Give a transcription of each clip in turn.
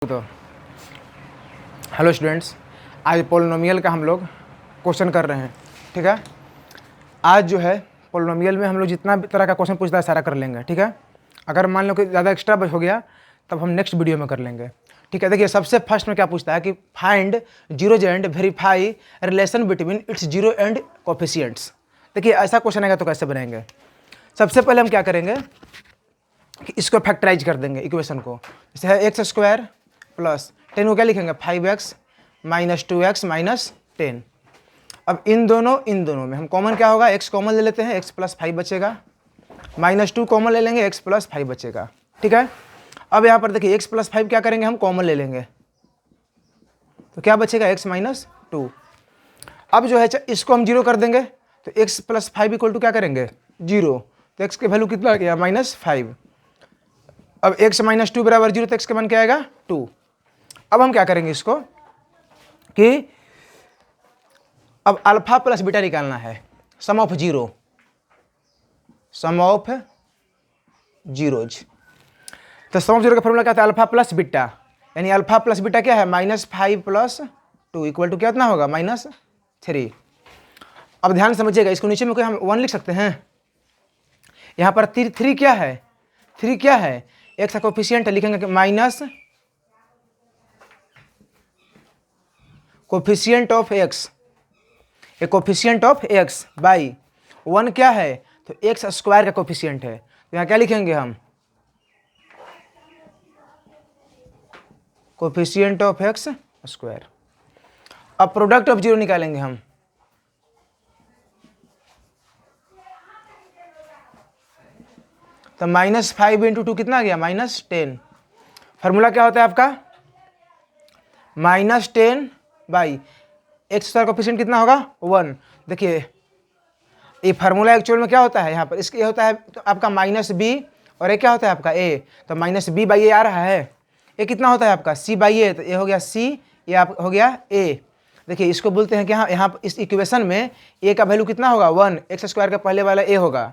तो hello students, आज polynomial का हम लोग क्वेश्चन कर रहे हैं। ठीक है, आज जो है पोलिनोमियल में हम लोग जितना भी तरह का क्वेश्चन पूछता है सारा कर लेंगे। ठीक है, अगर मान लो कि ज़्यादा एक्स्ट्रा हो गया तब हम नेक्स्ट वीडियो में कर लेंगे। ठीक है, देखिए सबसे फर्स्ट में क्या पूछता है कि find zeros and verify relation between its zero and coefficients. देखिए ऐसा क्वेश्चन आएगा तो कैसे बनाएंगे। सबसे पहले हम क्या करेंगे कि इसको फैक्टराइज कर देंगे इक्वेशन को। जैसे है एक्स स्क्वायर प्लस 10 को क्या लिखेंगे 5x माइनस 2x माइनस 10। अब इन दोनों में हम कॉमन क्या होगा, x कॉमन ले लेते हैं, x प्लस 5 बचेगा, माइनस 2 कॉमन ले लेंगे, x प्लस 5 बचेगा। ठीक है, अब यहाँ पर देखिए x प्लस 5 क्या करेंगे, हम कॉमन ले लेंगे तो क्या बचेगा x माइनस 2। अब जो है इसको हम जीरो कर देंगे तो x प्लस 5 इक्वल टू क्या करेंगे 0, तो x की वैल्यू कितना आ गया -5। अब x माइनस 2 बराबर 0 तो x का मान क्या आएगा 2। अब हम क्या करेंगे इसको कि अब अल्फा प्लस बीटा निकालना है, सम ऑफ जीरोज। तो सम ऑफ जीरो का फॉर्मूला क्या था, अल्फा प्लस बीटा, यानी अल्फा प्लस बीटा क्या है -5 प्लस 2 इक्वल टू कितना होगा -3। अब ध्यान समझिएगा, इसको नीचे में कोई हम 1 लिख सकते हैं। यहाँ पर 3 क्या है, 3 क्या है, एक्स का कोफिशिएंट है, लिखेंगे कि minus coefficient of x, A coefficient of x by 1 क्या है, तो एक्स स्क्वायर का कोफिशिएंट है, तो यहाँ क्या लिखेंगे हम कोफिशिएंट ऑफ एक्स स्क्वायर। अब प्रोडक्ट ऑफ जीरो निकालेंगे हम, तो -5 इंटू 2 कितना आ गया -10। फार्मूला क्या होता है आपका -10 बाई एक्स स्क्वायर कोफिशिएंट कितना होगा 1। देखिए ये फार्मूला एक्चुअल में क्या होता है, यहाँ पर इसके होता है तो आपका -b और ये क्या होता है आपका a, तो -b बाई ए आ रहा है, ये कितना होता है आपका c बाई ए, तो ये हो गया c, ये आप हो गया a। देखिए इसको बोलते हैं कि यहाँ इस इक्वेशन में a का वैल्यू कितना होगा 1, एक्स स्क्वायर का पहले वाला a होगा,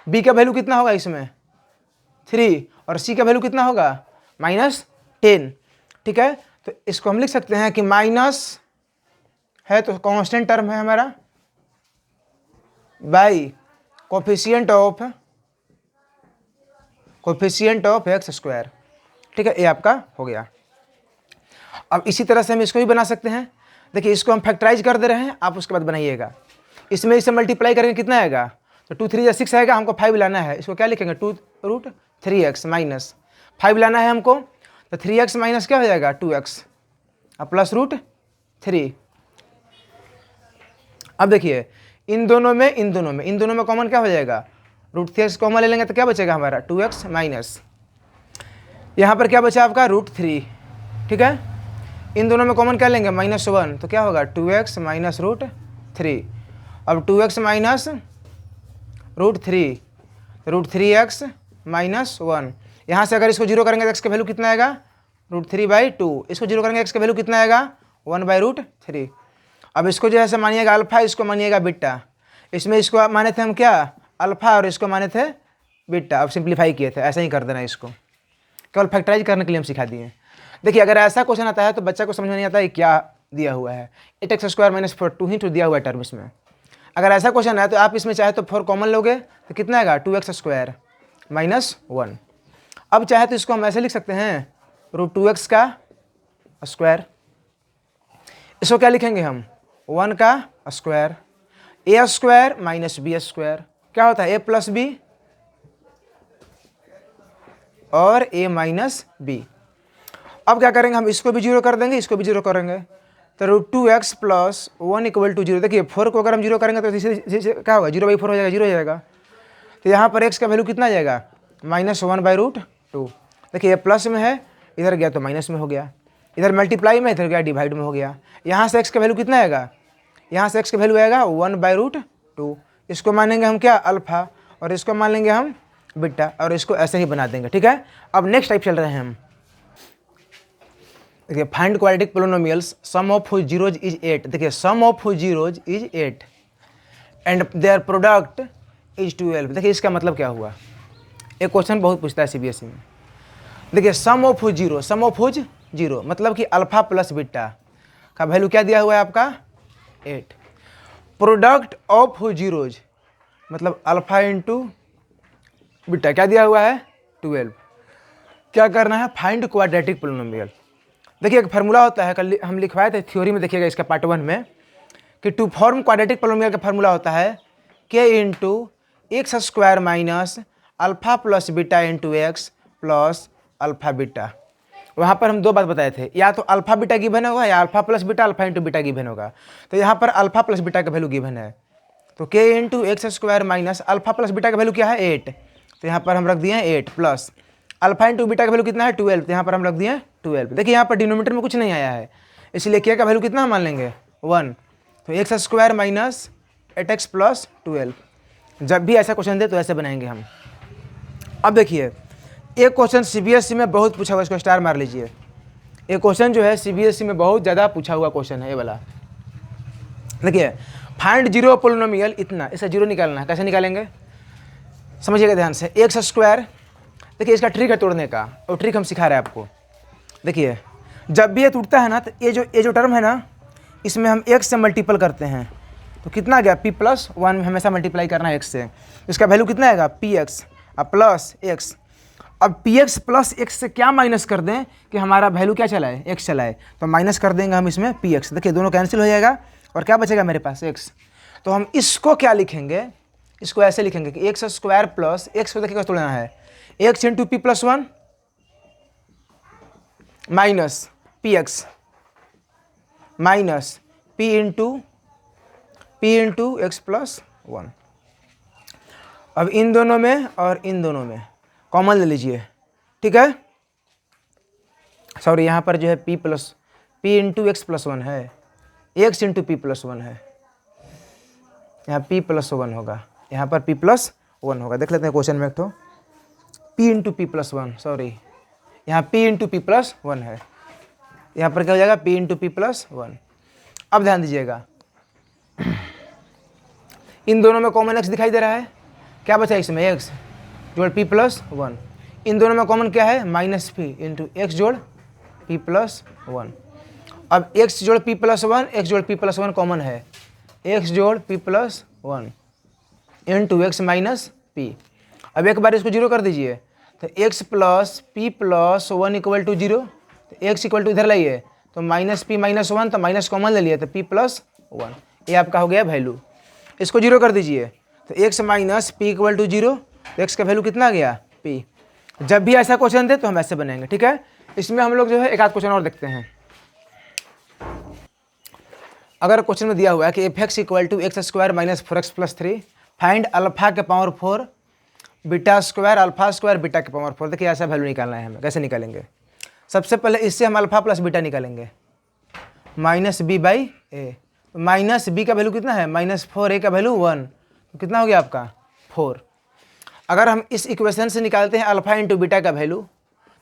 b का वैल्यू कितना होगा इसमें 3 और c का वैल्यू कितना होगा -10। ठीक है, तो इसको हम लिख सकते हैं कि माइनस है तो कांस्टेंट टर्म है हमारा by coefficient of x square. ठीक है, ये आपका हो गया। अब इसी तरह से हम इसको भी बना सकते हैं। देखिए इसको हम फैक्टराइज कर दे रहे हैं, आप उसके बाद बनाइएगा। इसमें इसे मल्टीप्लाई करेंगे कितना आएगा, तो 2 3 6 आएगा, हमको 5 लाना है, इसको क्या लिखेंगे 2√3x माइनस 5 लाना है हमको, तो 3x माइनस क्या हो जाएगा 2x अब प्लस √3। अब देखिए इन दोनों में कॉमन क्या हो जाएगा, √3x कॉमन ले लेंगे तो क्या बचेगा हमारा 2x माइनस, यहाँ पर क्या बचा आपका √3। ठीक है, इन दोनों में कॉमन क्या लेंगे -1 तो क्या होगा 2x माइनस √3। अब 2x माइनस √3, √3x माइनस 1, यहाँ से अगर इसको जीरो करेंगे तो x का वैल्यू कितना आएगा √3/2, इसको जीरो करेंगे x का वैल्यू कितना आएगा 1/√3। अब इसको जो है मानिएगा अल्फा, इसको मानिएगा बीटा, इसमें इसको माने थे हम क्या अल्फा और इसको माने थे बीटा, अब सिंप्लीफाई किए थे, ऐसा ही कर देना, इसको केवल फैक्टराइज करने के लिए हम सिखा दिए। देखिए अगर ऐसा क्वेश्चन आता है तो बच्चा को समझ में नहीं आता है क्या दिया हुआ है, 8x स्क्वायर माइनस 2 ही तो दिया हुआ है टर्म इसमें। अगर ऐसा क्वेश्चन है तो आप इसमें चाहे तो 4 कॉमन लोगे तो कितना आएगा 2x स्क्वायर माइनस 1। अब चाहे तो इसको हम ऐसे लिख सकते हैं √2x का स्क्वायर, इसको क्या लिखेंगे हम 1 का square, a square minus b square, क्या होता है a प्लस बी और a माइनस बी। अब क्या करेंगे हम इसको भी जीरो कर देंगे, इसको भी जीरो करेंगे, तो √2x प्लस 1 इक्वल टू 0। देखिए 4 को अगर हम जीरो करेंगे तो इसे क्या होगा 0/4 हो जाएगा, 0 हो जाएगा, तो यहाँ पर x का वैल्यू कितना आ जाएगा -1/√2। देखिए ये प्लस में है, इधर गया तो माइनस में हो गया, इधर मल्टीप्लाई में, इधर गया डिवाइड में हो गया। यहाँ से x का वैल्यू कितना आएगा, यहाँ से x का वैल्यू आएगा 1/√2। इसको मानेंगे हम क्या अल्फा और इसको मान लेंगे हम बीटा और इसको ऐसे ही बना देंगे। ठीक है, अब नेक्स्ट टाइप चल रहे हैं हम। देखिए find quadratic polynomials sum of whose zeroes is 8। देखिए sum of whose zeroes is 8 and their product is 12। देखिए इसका मतलब क्या हुआ, एक क्वेश्चन बहुत पूछता है CBSE में। देखिए सम ऑफ हुज 0, मतलब कि अल्फ़ा प्लस बीटा का वैल्यू क्या दिया हुआ है आपका 8। प्रोडक्ट ऑफ जीरोज मतलब अल्फ़ा इंटू बीटा क्या दिया हुआ है 12। क्या करना है, फाइंड क्वाड्रेटिक पोलिनोमियल। देखिए एक फार्मूला होता है, कल हम लिखवाए थे थ्योरी में, देखिएगा इसका पार्ट 1 में, कि टू फॉर्म क्वाड्रेटिक पोलिनोमियल का फार्मूला होता है k into x square minus alpha plus beta into x plus alpha beta. वहाँ पर हम दो बात बताए थे, या तो अल्फ़ा बीटा गिवन होगा या alpha plus beta alpha into beta given होगा। तो यहाँ पर अल्फ़ा प्लस बीटा का वैल्यू गिवन है, तो k into x square minus alpha plus beta का वैल्यू क्या है 8, तो यहाँ पर हम रख दिए हैं 8 प्लस अल्फ़ा इंटू बीटा का वैल्यू कितना है 12, तो यहाँ पर हम रख दिए 12। देखिए यहाँ पर डिनोमिनेटर में कुछ नहीं आया है, इसलिए k का वैल्यू कितना मान लेंगे 1, तो x square minus 8x plus 12। जब भी ऐसा क्वेश्चन दे तो ऐसे बनाएंगे हम। अब देखिए एक क्वेश्चन CBSE में बहुत पूछा हुआ, इसको स्टार मार लीजिए। एक क्वेश्चन जो है CBSE में बहुत ज़्यादा पूछा हुआ क्वेश्चन है ये वाला। देखिए फाइंड जीरो पोलिनोमियल इतना, इसका जीरो निकालना है। कैसे निकालेंगे समझिएगा ध्यान से। एक्स स्क्वायर, देखिए इसका ट्रिक है तोड़ने का, और ट्रिक हम सिखा रहे हैं आपको। देखिए जब भी ये टूटता है ना, तो ये जो टर्म है ना, इसमें हम x से मल्टीपल करते हैं, तो कितना गया p प्लस 1 में हमेशा मल्टीप्लाई करना है x से, इसका वैल्यू कितना आएगा px प्लस x। अब px प्लस x से क्या माइनस कर दें कि हमारा वैल्यू क्या चला है x चला है, तो माइनस कर देंगे हम इसमें px। देखिए दोनों कैंसिल हो जाएगा और क्या बचेगा मेरे पास x। तो हम इसको क्या लिखेंगे, इसको ऐसे लिखेंगे कि एक्स स्क्वायर प्लस x को देखिए तोड़ना है, x into P plus 1 minus px minus p into x plus 1। अब इन दोनों में और इन दोनों में कॉमन ले लीजिए, ठीक है। सॉरी यहाँ पर जो है p इंटू एक्स प्लस 1 है, x इंटू पी प्लस 1 है, यहाँ p प्लस 1 होगा, यहाँ पर p प्लस 1 होगा। देख लेते हैं क्वेश्चन में एक तो p into P plus 1, sorry यहाँ p इंटू पी प्लस 1 है, यहाँ पर क्या हो जाएगा p इंटू पी प्लस 1। अब ध्यान दीजिएगा इन दोनों में कॉमन x दिखाई दे रहा है, क्या बचा इसमें x जोड़ p प्लस 1। इन दोनों में कॉमन क्या है माइनस p इंटू एक्स जोड़ p प्लस 1। अब x जोड़ p प्लस 1, x जोड़ p प्लस 1 कॉमन है, x जोड़ p plus 1 into x minus p। अब एक बार इसको जीरो कर दीजिए, तो x plus p plus 1 equal to 0, तो x इक्वल टू इधर लाइए, तो माइनस p माइनस 1, तो माइनस कॉमन ले लिए, तो p प्लस 1, ये आपका हो गया वैल्यू। इसको जीरो कर दीजिए, तो x minus p equal to 0, तो x का वैल्यू कितना आ गया p। जब भी ऐसा क्वेश्चन दे तो हम ऐसे बनाएंगे, ठीक है। इसमें हम लोग जो है एक आध क्वेश्चन और देखते हैं। अगर क्वेश्चन में दिया हुआ है कि F X equal to X square minus 4x plus 3, find alpha के power 4 beta square alpha square beta के पावर 4। देखिए ऐसा वैल्यू निकालना है हमें। कैसे निकालेंगे, सबसे पहले इससे हम अल्फा प्लस बीटा निकालेंगे, minus B by A. Minus B का वैल्यू कितना है माइनस 4, ए का वैल्यू 1, तो कितना हो गया आपका 4। अगर हम इस इक्वेशन से निकालते हैं अल्फा इंटू बीटा का वैल्यू,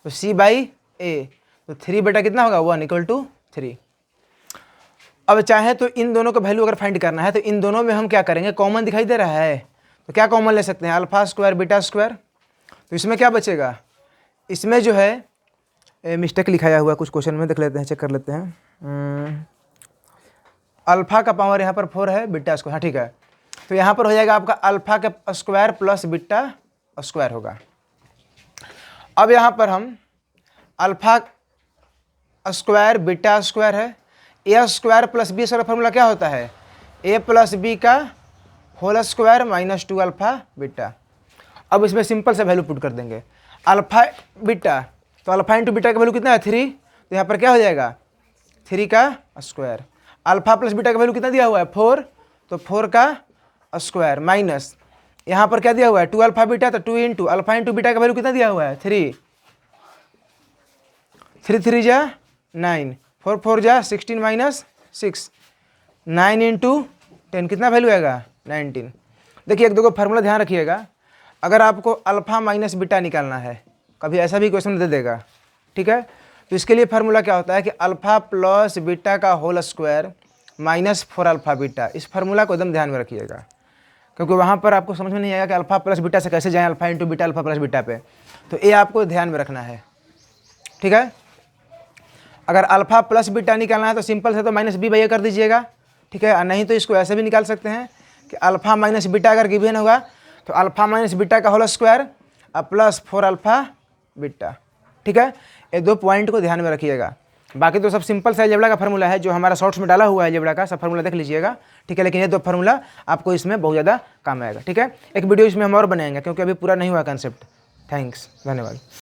तो सी बाई ए, तो 3 बेटा कितना होगा 1 इक्वल टू 3। अब चाहे तो इन दोनों का वैल्यू अगर फाइंड करना है, तो इन दोनों में हम क्या करेंगे, कॉमन दिखाई दे रहा है, तो क्या कॉमन ले सकते हैं अल्फा स्क्वायर बीटा स्क्वायर। तो इसमें क्या बचेगा, इसमें जो है मिस्टेक लिखाया हुआ कुछ क्वेश्चन में, देख लेते हैं, चेक कर लेते हैं। अल्फा का पावर यहाँ पर 4 है, बीटा स्क्वायर, हाँ ठीक है। तो यहाँ पर हो जाएगा आपका अल्फा का स्क्वायर प्लस बीटा स्क्वायर होगा। अब यहाँ पर हम अल्फा स्क्वायर बीटा स्क्वायर है, A square plus B square formula क्या होता है, ए प्लस बी का whole square minus 2 alpha beta. अब इसमें सिंपल से वैल्यू पुट कर देंगे, अल्फा बीटा, तो अल्फा इंटू बीटा का वैल्यू कितना है 3, तो यहाँ पर क्या हो जाएगा 3 का स्क्वायर। अल्फा प्लस बीटा का वैल्यू कितना दिया हुआ है 4, तो 4 का स्क्वायर माइनस यहाँ पर क्या दिया हुआ है 2 अल्फा बीटा, तो 2 इंटू अल्फा इंटू बीटा का वैल्यू कितना दिया हुआ है 3, 3 3 जा 9, 4 4 जा 16 माइनस 6, 9 इंटू 10 कितना वैल्यू आएगा 19। देखिए एक दो फार्मूला ध्यान रखिएगा, अगर आपको अल्फा माइनस बीटा निकालना है, कभी ऐसा भी क्वेश्चन दे देगा, ठीक है, तो इसके लिए फार्मूला क्या होता है कि अल्फा प्लस बीटा का whole square minus 4 alpha beta. इस फार्मूला को एकदम ध्यान में रखिएगा, क्योंकि वहाँ पर आपको समझ में नहीं आएगा कि अल्फा प्लस बीटा से कैसे जाएं alpha into beta alpha plus beta पे, तो ये आपको ध्यान में रखना है, ठीक है। अगर अल्फ़ा प्लस बीटा निकालना है तो सिंपल से तो माइनस बी बाई ए कर दीजिएगा, ठीक है। नहीं तो इसको ऐसे भी निकाल सकते हैं कि अल्फ़ा माइनस बीटा अगर गिवन होगा तो अल्फ़ा माइनस बीटा का होल स्क्वायर और प्लस 4 अल्फ़ा बीटा, ठीक है। ये 2 पॉइंट को ध्यान में रखिएगा। बाकी तो सब सिंपल सा अलजेब्रा का फार्मूला है जो हमारा शॉर्ट्स में डाला हुआ है अलजेब्रा का, सब फार्मूला देख लीजिएगा, ठीक है। लेकिन ये 2 फार्मूला आपको इसमें बहुत ज़्यादा काम आएगा, ठीक है। एक वीडियो इसमें हम और बनाएंगे क्योंकि अभी पूरा नहीं हुआ कंसेप्ट। थैंक्स, धन्यवाद।